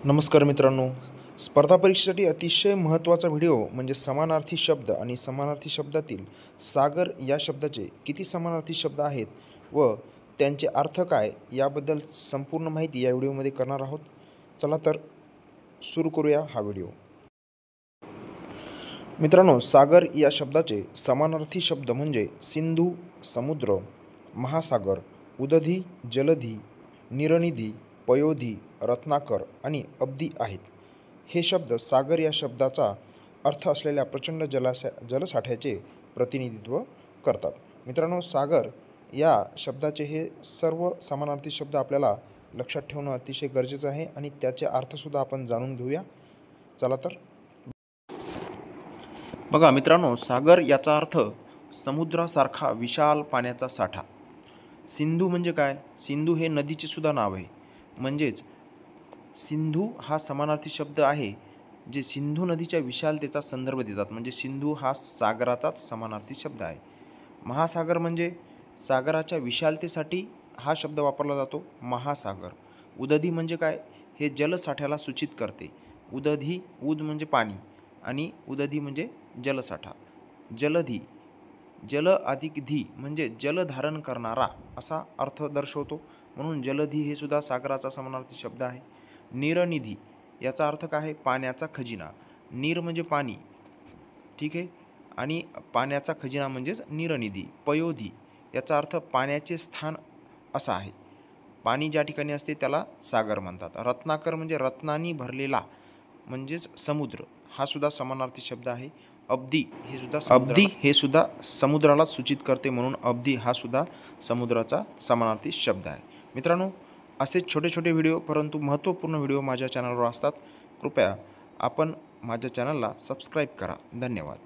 नमस्कार मित्रांनो, स्पर्धा परीक्षेसाठी अतिशय महत्त्वाचा व्हिडिओ म्हणजे समानार्थी शब्द आणि समानार्थी शब्दातील सागर या शब्दाचे किती समानार्थी शब्द आहेत व त्यांचे अर्थ काय याबद्दल संपूर्ण माहिती या व्हिडिओमध्ये करणार आहोत. चला तर सुरू करूया हा व्हिडिओ. मित्रांनो, सागर या शब्दाचे समानार्थी शब्द म्हणजे सिंधू समुद्र, महासागर, उदधी जलधी, निरनिधी, पयोधी, रत्नाकर आणि अब्दी आहेत. हे शब्द सागर या शब्दाचा अर्थ असलेल्या प्रचंड जलसाठ्याचे प्रतिनिधित्व करतात. मित्रांनो, सागर या शब्दाचे हे सर्व समानार्थी शब्द आपल्याला लक्षात ठेवणं अतिशय गरजेचं आहे आणि त्याचे अर्थसुद्धा आपण जाणून घेऊया. चला तर बघा मित्रांनो, सागर याचा अर्थ समुद्रासारखा विशाल पाण्याचा साठा. सिंधू म्हणजे काय? सिंधू हे नदीचे सुद्धा नाव आहे. म्हणजेच सिंधू हा समानार्थी शब्द आहे जे सिंधू नदीच्या विशालतेचा संदर्भ देतात. म्हणजे सिंधू हा सागराचाच समानार्थी शब्द आहे. महासागर म्हणजे सागराच्या विशालतेसाठी हा शब्द वापरला जातो, महासागर. उदधी म्हणजे काय? हे जलसाठ्याला सूचित करते. उदधी, उद म्हणजे पाणी आणि उदधी म्हणजे जलसाठा. जलधी, जल अधिक धी म्हणजे जल धारण करणारा असा अर्थ दर्शवतो, म्हणून जलधी हे सुद्धा सागराचा समानार्थी शब्द आहे. निरनिधी याचा अर्थ काय आहे? पाण्याचा खजिना. नीर म्हणजे पाणी, ठीक आहे, आणि पाण्याचा खजिना म्हणजेच निरनिधी. पयोधी याचा अर्थ पाण्याचे स्थान असा आहे. पाणी ज्या ठिकाणी असते त्याला सागर म्हणतात. रत्नाकर म्हणजे रत्नांनी भरलेला म्हणजेच समुद्र, हा सुद्धा समानार्थी शब्द आहे. अब्दी हे सुद्धा समुद्राला सूचित करते, म्हणून अब्दी हा सुद्धा समुद्राचा समानार्थी शब्द आहे. मित्रांनो, असे छोटे छोटे व्हिडिओ परंतु महत्त्वपूर्ण व्हिडिओ माझ्या चॅनलवर असतात. कृपया आपण माझ्या चॅनलला सबस्क्राईब करा. धन्यवाद.